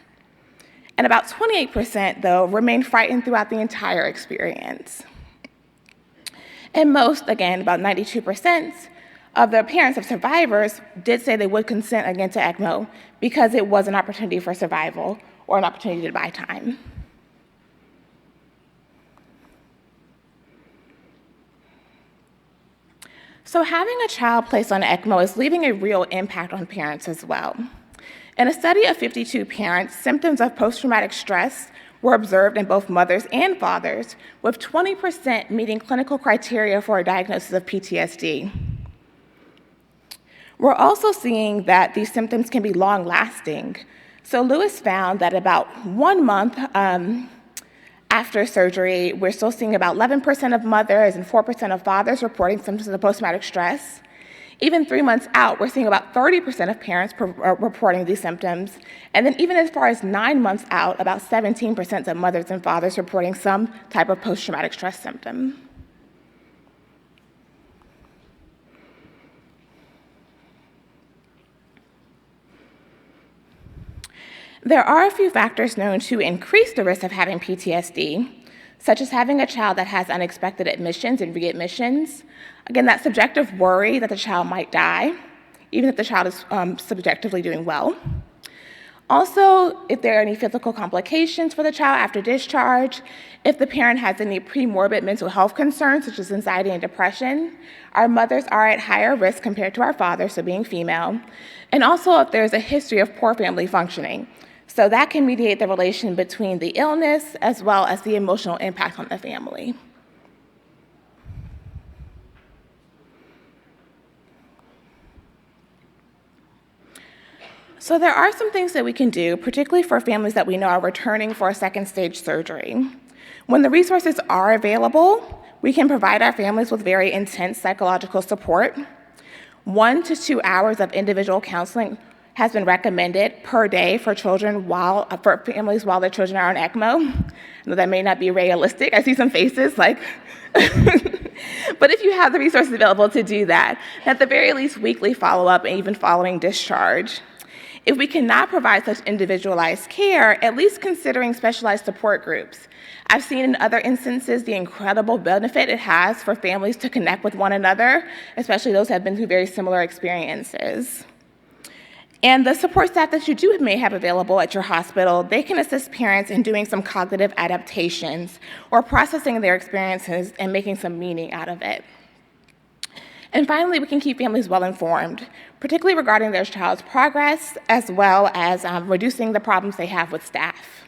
And about 28%, though, remained frightened throughout the entire experience. And most, again, about 92%, of the parents of survivors did say they would consent again to ECMO because it was an opportunity for survival or an opportunity to buy time. So having a child placed on ECMO is leaving a real impact on parents as well. In a study of 52 parents, symptoms of post-traumatic stress were observed in both mothers and fathers, with 20% meeting clinical criteria for a diagnosis of PTSD. We're also seeing that these symptoms can be long-lasting. So Lewis found that about 1 month after surgery, we're still seeing about 11% of mothers and 4% of fathers reporting symptoms of post-traumatic stress. Even 3 months out, we're seeing about 30% of parents reporting these symptoms. And then even as far as 9 months out, about 17% of mothers and fathers reporting some type of post-traumatic stress symptom. There are a few factors known to increase the risk of having PTSD, such as having a child that has unexpected admissions and readmissions. Again, that subjective worry that the child might die, even if the child is subjectively doing well. Also, if there are any physical complications for the child after discharge, if the parent has any premorbid mental health concerns, such as anxiety and depression, our mothers are at higher risk compared to our fathers, so being female, and also if there's a history of poor family functioning. So that can mediate the relation between the illness as well as the emotional impact on the family. So there are some things that we can do, particularly for families that we know are returning for a second stage surgery. When the resources are available, we can provide our families with very intense psychological support. 1 to 2 hours of individual counseling has been recommended per day for families while their children are on ECMO. I know that may not be realistic. I see some faces like, but if you have the resources available to do that, at the very least weekly follow-up and even following discharge. If we cannot provide such individualized care, at least considering specialized support groups. I've seen in other instances the incredible benefit it has for families to connect with one another, especially those who have been through very similar experiences. And the support staff that you may have available at your hospital, they can assist parents in doing some cognitive adaptations or processing their experiences and making some meaning out of it. And finally, we can keep families well informed, particularly regarding their child's progress, as well as reducing the problems they have with staff.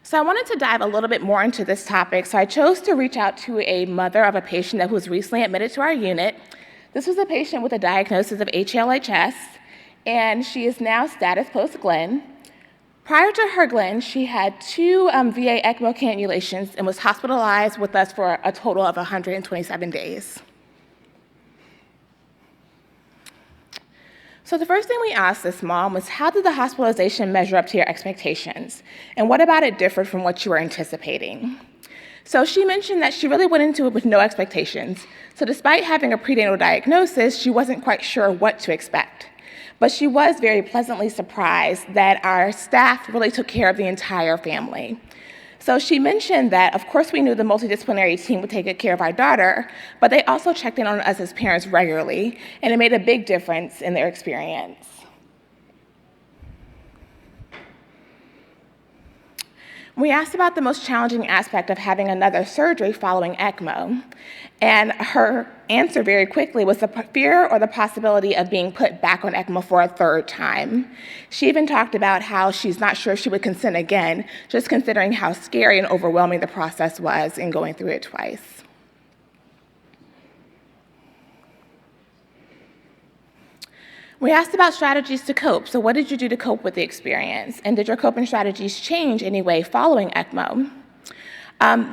So I wanted to dive a little bit more into this topic, so I chose to reach out to a mother of a patient that was recently admitted to our unit. This was a patient with a diagnosis of HLHS, and she is now status post-Glenn. Prior to her Glenn, she had 2 VA ECMO cannulations and was hospitalized with us for a total of 127 days. So the first thing we asked this mom was, how did the hospitalization measure up to your expectations? And what about it differed from what you were anticipating? So she mentioned that she really went into it with no expectations. So despite having a prenatal diagnosis, she wasn't quite sure what to expect. But she was very pleasantly surprised that our staff really took care of the entire family. So she mentioned that, of course, we knew the multidisciplinary team would take good care of our daughter, but they also checked in on us as parents regularly, and it made a big difference in their experience. We asked about the most challenging aspect of having another surgery following ECMO, and her answer very quickly was the fear or the possibility of being put back on ECMO for a 3rd time. She even talked about how she's not sure if she would consent again, just considering how scary and overwhelming the process was in going through it twice. We asked about strategies to cope. So what did you do to cope with the experience? And did your coping strategies change anyway following ECMO?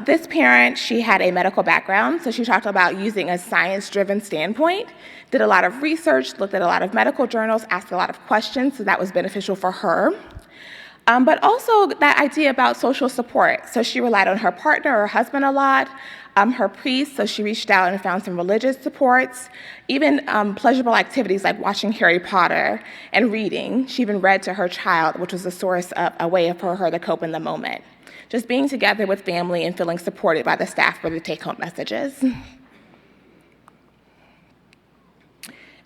This parent, she had a medical background, so she talked about using a science-driven standpoint, did a lot of research, looked at a lot of medical journals, asked a lot of questions, so that was beneficial for her. But also that idea about social support. So she relied on her partner or husband a lot, her priest, so she reached out and found some religious supports, even pleasurable activities like watching Harry Potter and reading. She even read to her child, which was a way for her to cope in the moment. Just being together with family and feeling supported by the staff for the take-home messages.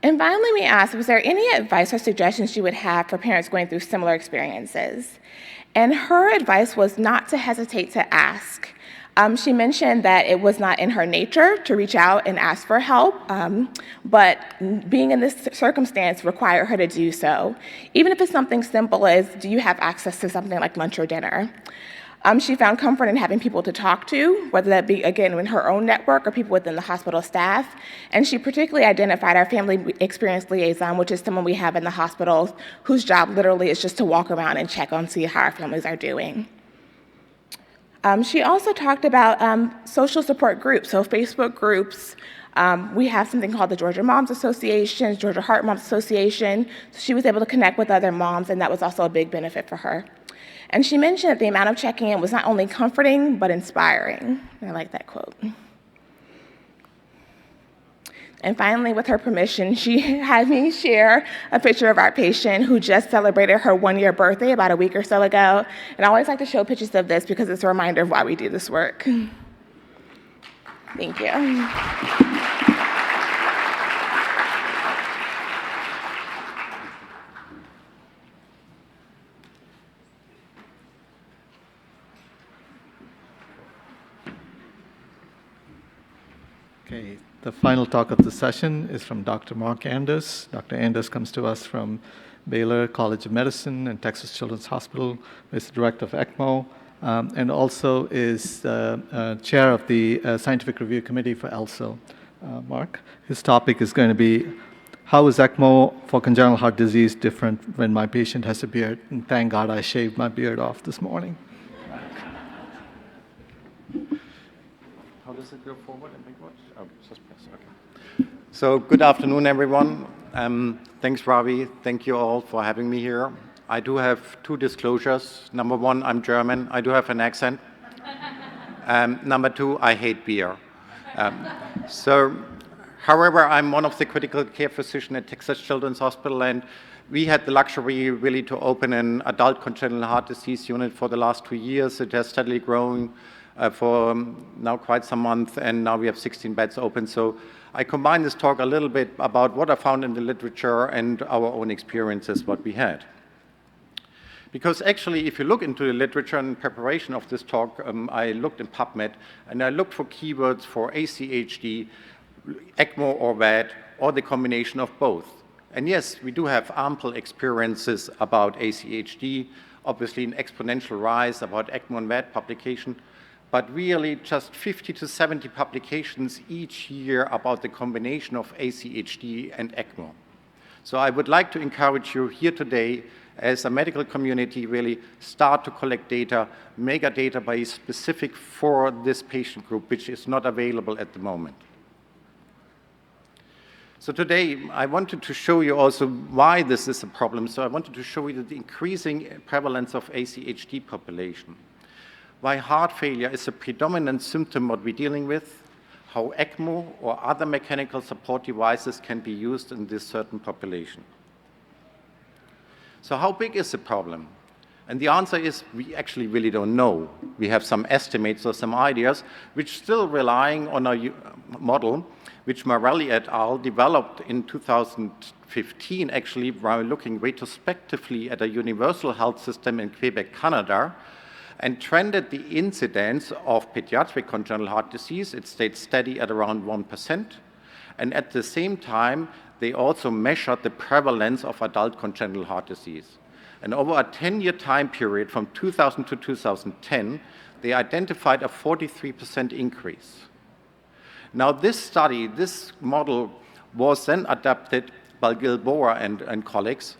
And finally, we asked, was there any advice or suggestions you would have for parents going through similar experiences? And her advice was not to hesitate to ask. She mentioned that it was not in her nature to reach out and ask for help, but being in this circumstance required her to do so, even if it's something simple as, do you have access to something like lunch or dinner? She found comfort in having people to talk to, whether that be, again, in her own network or people within the hospital staff. And she particularly identified our family experience liaison, which is someone we have in the hospital whose job literally is just to walk around and check on, see how our families are doing. She also talked about social support groups, so Facebook groups, We have something called the Georgia Moms Association, Georgia Heart Moms Association. So she was able to connect with other moms, and that was also a big benefit for her. And she mentioned that the amount of checking in was not only comforting, but inspiring. And I like that quote. And finally, with her permission, she had me share a picture of our patient who just celebrated her 1-year birthday about a week or so ago. And I always like to show pictures of this because it's a reminder of why we do this work. Thank you. Okay, the final talk of the session is from Dr. Mark Anders. Dr. Anders comes to us from Baylor College of Medicine and Texas Children's Hospital. He's the director of ECMO and also is chair of the Scientific Review Committee for ELSO. Mark, his topic is going to be, how is ECMO for congenital heart disease different when my patient has a beard? And thank God I shaved my beard off this morning. How does it go forward and backward? Oh, just press, okay. So good afternoon, everyone. Thanks, Ravi. Thank you all for having me here. I do have 2 disclosures. Number 1, I'm German. I do have an accent. Number 2, I hate beer. However, I'm one of the critical care physicians at Texas Children's Hospital, and we had the luxury really to open an adult congenital heart disease unit for the last 2 years. It has steadily grown for now quite some months, and now we have 16 beds open. So I combine this talk a little bit about what I found in the literature and our own experiences, what we had. Because actually, if you look into the literature in preparation of this talk, I looked in PubMed, and I looked for keywords for ACHD, ECMO or VAD, or the combination of both. And yes, we do have ample experiences about ACHD, obviously an exponential rise about ECMO and VAD publication, but really just 50 to 70 publications each year about the combination of ACHD and ECMO. So I would like to encourage you here today, as a medical community, really start to collect data, make a database specific for this patient group, which is not available at the moment. So today, I wanted to show you also why this is a problem. So I wanted to show you the increasing prevalence of ACHD population, why heart failure is a predominant symptom what we're dealing with, how ECMO or other mechanical support devices can be used in this certain population. So how big is the problem? And the answer is we actually really don't know. We have some estimates or some ideas, which still relying on a model which Morelli et al. Developed in 2015, actually, while looking retrospectively at a universal health system in Quebec, Canada, and trended the incidence of pediatric congenital heart disease. It stayed steady at around 1%. And at the same time, they also measured the prevalence of adult congenital heart disease. And over a 10-year time period from 2000 to 2010, they identified a 43% increase. Now this study, this model was then adapted by Gilboa and colleagues,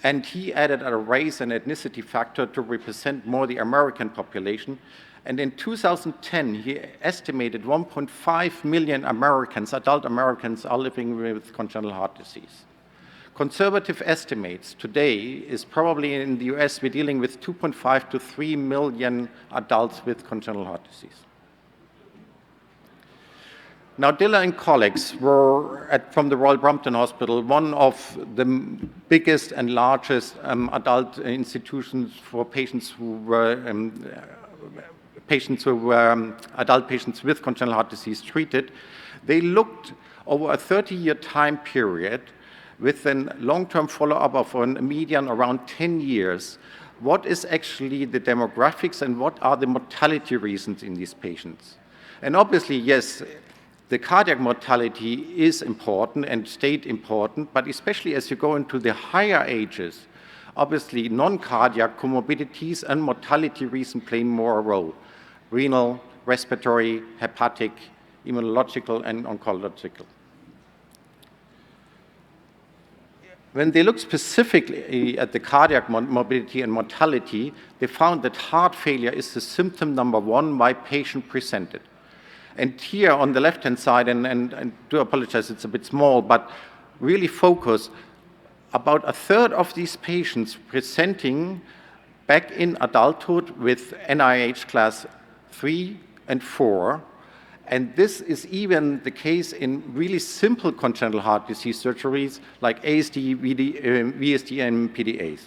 and he added a race and ethnicity factor to represent more the American population. And in 2010, he estimated 1.5 million Americans, adult Americans, are living with congenital heart disease. Conservative estimates today is probably in the US, we're dealing with 2.5 to 3 million adults with congenital heart disease. Now, Diller and colleagues were, from the Royal Brompton Hospital, one of the biggest and largest adult institutions for patients who were adult patients with congenital heart disease treated. They looked over a 30-year time period with a long-term follow-up of a median around 10 years. What is actually the demographics and what are the mortality reasons in these patients? And obviously, yes, the cardiac mortality is important and stayed important, but especially as you go into the higher ages, obviously non-cardiac comorbidities and mortality reason play more a role. Renal, respiratory, hepatic, immunological, and oncological. When they looked specifically at the cardiac morbidity and mortality, they found that heart failure is the symptom number 1 why patient presented. And here on the left-hand side, and do apologize, it's a bit small, but really focus, about a third of these patients presenting back in adulthood with NIH class 3 and 4. And this is even the case in really simple congenital heart disease surgeries like ASD, VSD, and PDAs.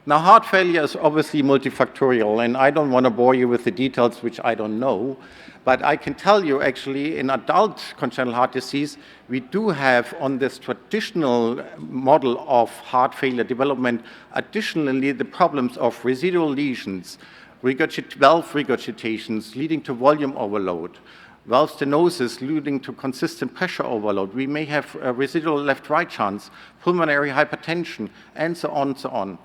Now, heart failure is obviously multifactorial, and I don't want to bore you with the details, which I don't know, but I can tell you actually in adult congenital heart disease, we do have on this traditional model of heart failure development, additionally the problems of residual lesions, valve regurgitations leading to volume overload, valve stenosis leading to consistent pressure overload. We may have residual left-right shunts, pulmonary hypertension, and so on, so on.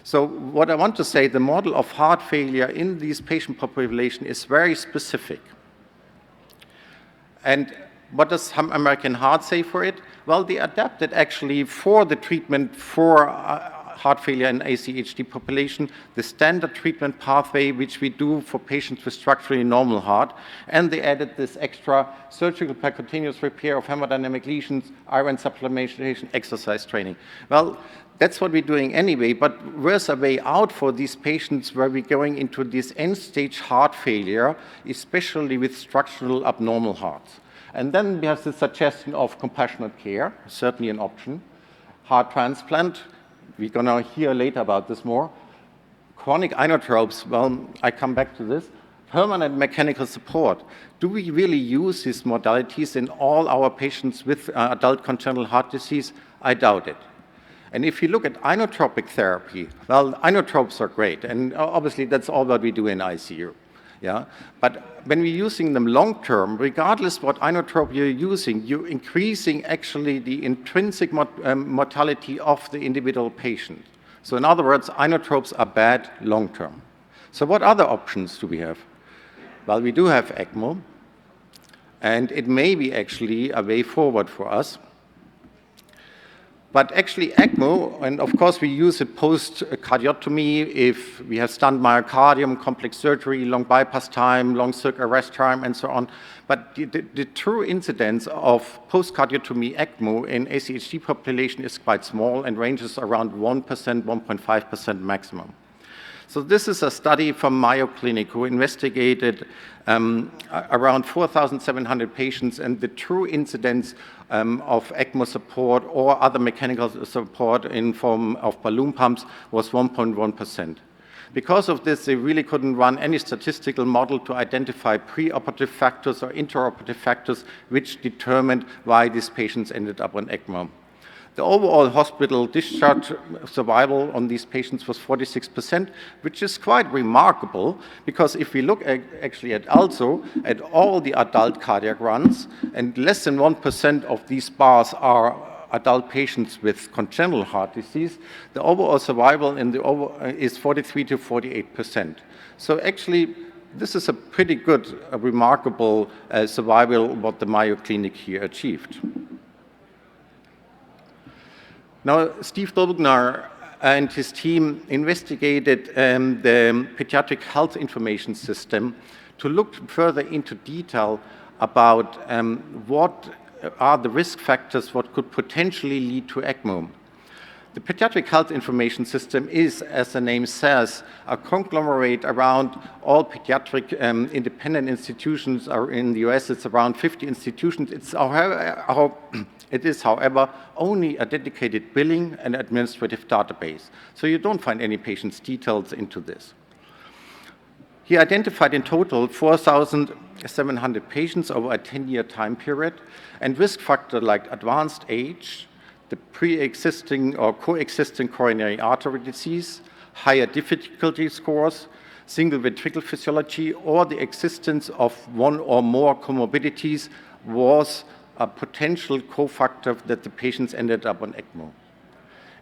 So what I want to say, the model of heart failure in these patient population is very specific. And what does American Heart say for it? Well, they adapted actually for the treatment for heart failure in ACHD population, the standard treatment pathway which we do for patients with structurally normal heart, and they added this extra surgical percutaneous repair of hemodynamic lesions, iron supplementation, exercise training. Well, that's what we're doing anyway, but where's a way out for these patients where we're going into this end-stage heart failure, especially with structural abnormal hearts? And then we have the suggestion of compassionate care, certainly an option. Heart transplant, we're going to hear later about this more. Chronic inotropes, well, I come back to this. Permanent mechanical support. Do we really use these modalities in all our patients with adult congenital heart disease? I doubt it. And if you look at inotropic therapy, well, inotropes are great, and obviously that's all what we do in ICU. Yeah? But when we're using them long-term, regardless what inotrope you're using, you're increasing actually the intrinsic mortality of the individual patient. So in other words, inotropes are bad long-term. So what other options do we have? Well, we do have ECMO, and it may be actually a way forward for us. But actually ECMO, and of course we use it post-cardiotomy if we have stunned myocardium, complex surgery, long bypass time, long circ arrest time, and so on. But the true incidence of post-cardiotomy ECMO in ACHD population is quite small and ranges around 1%, 1.5% maximum. So this is a study from Mayo Clinic who investigated around 4,700 patients, and the true incidence of ECMO support or other mechanical support in form of balloon pumps was 1.1%. Because of this, they really couldn't run any statistical model to identify preoperative factors or intraoperative factors which determined why these patients ended up on ECMO. The overall hospital discharge survival on these patients was 46%, which is quite remarkable because if we look actually at also at all the adult cardiac runs, and less than 1% of these bars are adult patients with congenital heart disease, the overall survival is 43 to 48%. So actually, this is a pretty good, remarkable survival what the Mayo Clinic here achieved. Now, Steve Dolgner and his team investigated the pediatric health information system to look further into detail about what are the risk factors what could potentially lead to ECMO. The pediatric health information system is, as the name says, a conglomerate around all pediatric independent institutions. In the US, it's around 50 institutions. It is, however, only a dedicated billing and administrative database. So you don't find any patient's details into this. He identified in total 4,700 patients over a 10-year time period, and risk factors like advanced age, the pre-existing or coexisting coronary artery disease, higher difficulty scores, single ventricle physiology, or the existence of one or more comorbidities was a potential cofactor that the patients ended up on ECMO.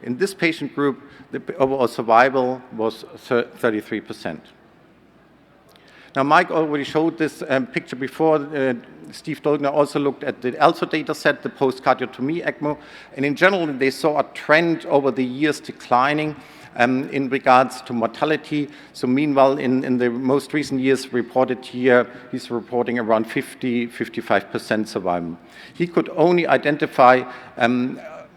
In this patient group, the overall survival was 33%. Now, Mike already showed this picture before. Steve Dolgner also looked at the ELSO data set, the post-cardiotomy ECMO, and in general, they saw a trend over the years declining in regards to mortality. So meanwhile, in the most recent years reported here, he's reporting around 55% survival. He could only identify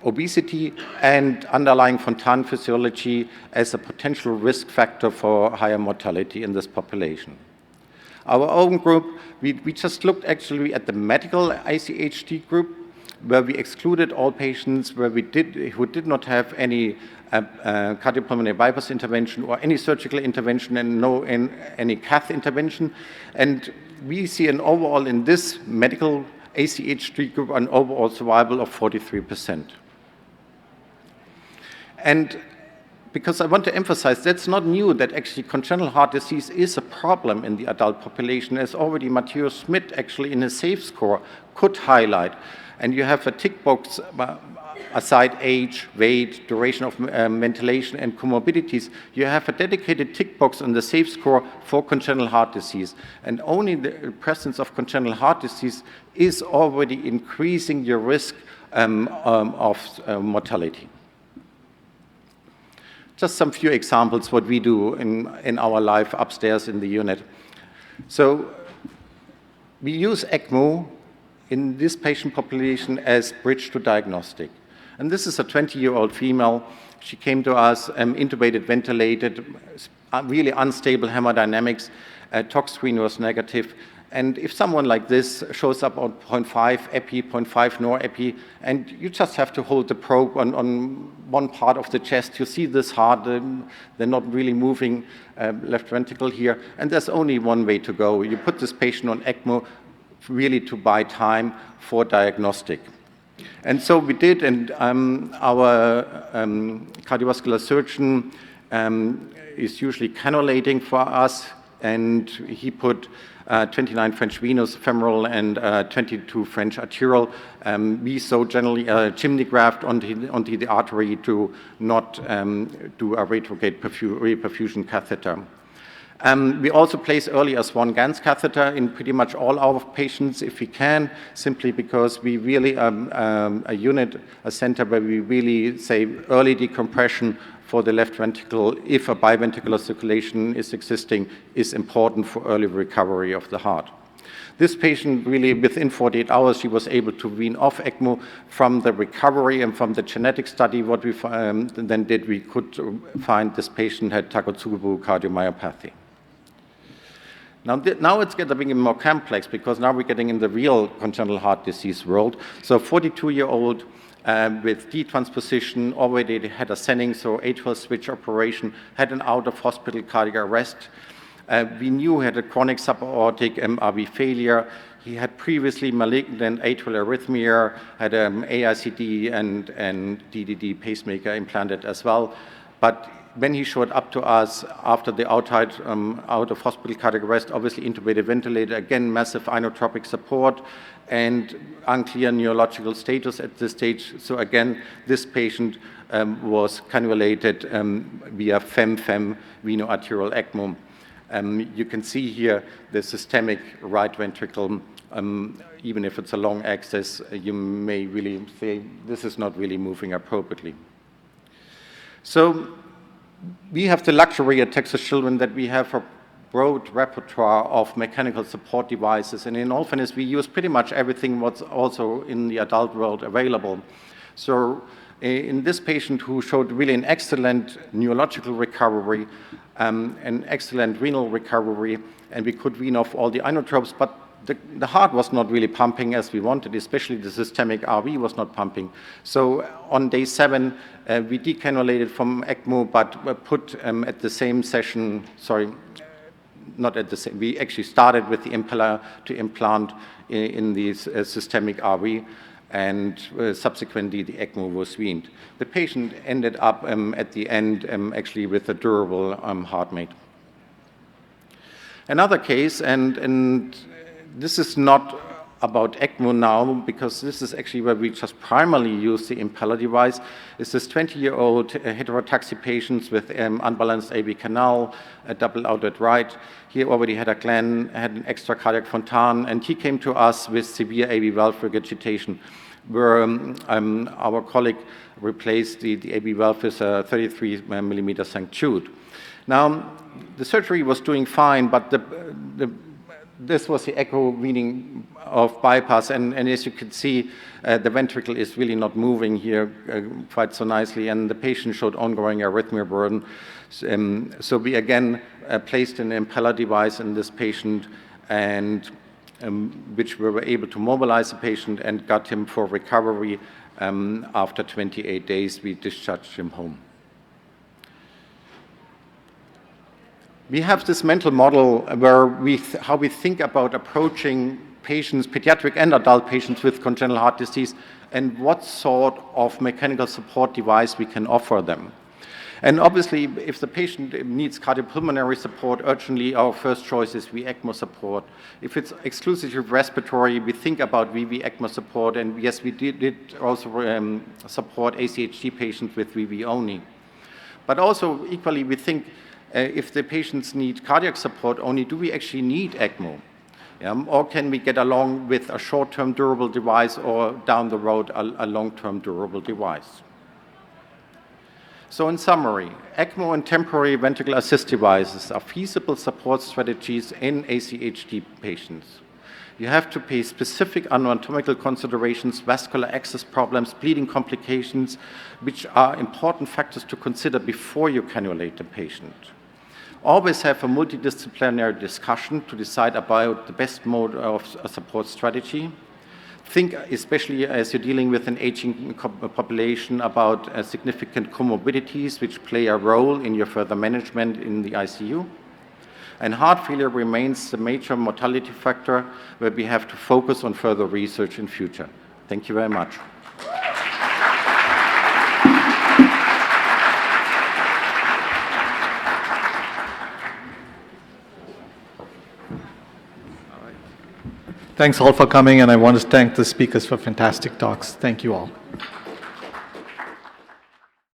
obesity and underlying Fontan physiology as a potential risk factor for higher mortality in this population. Our own group, we just looked actually at the medical ICHD group, where we excluded all patients who did not have any cardiopulmonary bypass intervention or any surgical intervention and any cath intervention. And we see an overall in this medical ACHD group an overall survival of 43%. And because I want to emphasize, that's not new, that actually congenital heart disease is a problem in the adult population, as already Matteo Schmidt actually in his SAFE score could highlight. And you have a tick box aside age, weight, duration of ventilation, and comorbidities. You have a dedicated tick box on the SAFE score for congenital heart disease. And only the presence of congenital heart disease is already increasing your risk of mortality. Just some few examples what we do in our life upstairs in the unit. So we use ECMO in this patient population as bridge to diagnostic. And this is a 20-year-old female. She came to us, intubated, ventilated, really unstable hemodynamics, tox screen was negative. And if someone like this shows up on 0.5 epi, 0.5 nor-epi, and you just have to hold the probe on one part of the chest, you see this heart, they're not really moving, left ventricle here, and there's only one way to go. You put this patient on ECMO really to buy time for diagnostic. And so we did, and our cardiovascular surgeon is usually cannulating for us, and he put 29 French venous femoral and 22 French arterial. We sew generally a chimney graft onto the artery to not do a retrograde reperfusion catheter. We also place early a Swan-Ganz catheter in pretty much all our patients if we can, simply because we really a unit, a center where we really say early decompression for the left ventricle, if a biventricular circulation is existing, is important for early recovery of the heart. This patient really, within 48 hours, she was able to wean off ECMO. From the recovery and from the genetic study, what we then did, we could find this patient had Takotsubo cardiomyopathy. Now it's getting more complex because now we're getting in the real congenital heart disease world. So 42-year-old with detransposition, already had a setting, so atrial switch operation, had an out-of-hospital cardiac arrest. We knew he had a chronic subaortic MRV failure. He had previously malignant atrial arrhythmia, had AICD and DDD pacemaker implanted as well. But when he showed up to us after the out-of-hospital cardiac arrest, obviously intubated, ventilated, again, massive inotropic support, and unclear neurological status at this stage. So again, this patient was cannulated via FEM veno-arterial ECMO. You can see here the systemic right ventricle. Even if it's a long axis, you may really say this is not really moving appropriately. So we have the luxury at Texas Children that we have a broad repertoire of mechanical support devices, and in all fairness, we use pretty much everything what's also in the adult world available. So in this patient who showed really an excellent neurological recovery, an excellent renal recovery, and we could wean off all the inotropes, but the heart was not really pumping as we wanted, especially the systemic RV was not pumping. So on day 7, we decannulated from ECMO, but put at the same session, not at the same, we actually started with the impeller to implant in the systemic RV, and subsequently the ECMO was weaned. The patient ended up at the end actually with a durable heart mate. Another case, and this is not about ECMO now, because this is actually where we just primarily use the impeller device, is this 20-year-old heterotaxy patient with unbalanced AV canal, a double outlet right. He already had a gland, had an extracardiac Fontan, and he came to us with severe AV valve regurgitation. where our colleague replaced the AB valve with a 33 millimeter St. Jude. Now, the surgery was doing fine, but this was the echo reading of bypass, and as you can see, the ventricle is really not moving here quite so nicely, and the patient showed ongoing arrhythmia burden. So we again placed an impeller device in this patient, and which we were able to mobilize the patient and got him for recovery. After 28 days, we discharged him home. We have this mental model where how we think about approaching patients, pediatric and adult patients with congenital heart disease, and what sort of mechanical support device we can offer them. And obviously, if the patient needs cardiopulmonary support urgently, our first choice is VV-ECMO support. If it's exclusively respiratory, we think about VV-ECMO support, and yes, we did also support ACHD patients with VV only. But also, equally, we think if the patients need cardiac support only, do we actually need ECMO? Or can we get along with a short-term durable device, or down the road, a long-term durable device? So in summary, ECMO and temporary ventricular assist devices are feasible support strategies in ACHD patients. You have to pay specific anatomical considerations, vascular access problems, bleeding complications, which are important factors to consider before you cannulate the patient. Always have a multidisciplinary discussion to decide about the best mode of a support strategy. Think, especially as you're dealing with an aging population, about significant comorbidities which play a role in your further management in the ICU. And heart failure remains the major mortality factor where we have to focus on further research in future. Thank you very much. Thanks all for coming, and I want to thank the speakers for fantastic talks. Thank you all.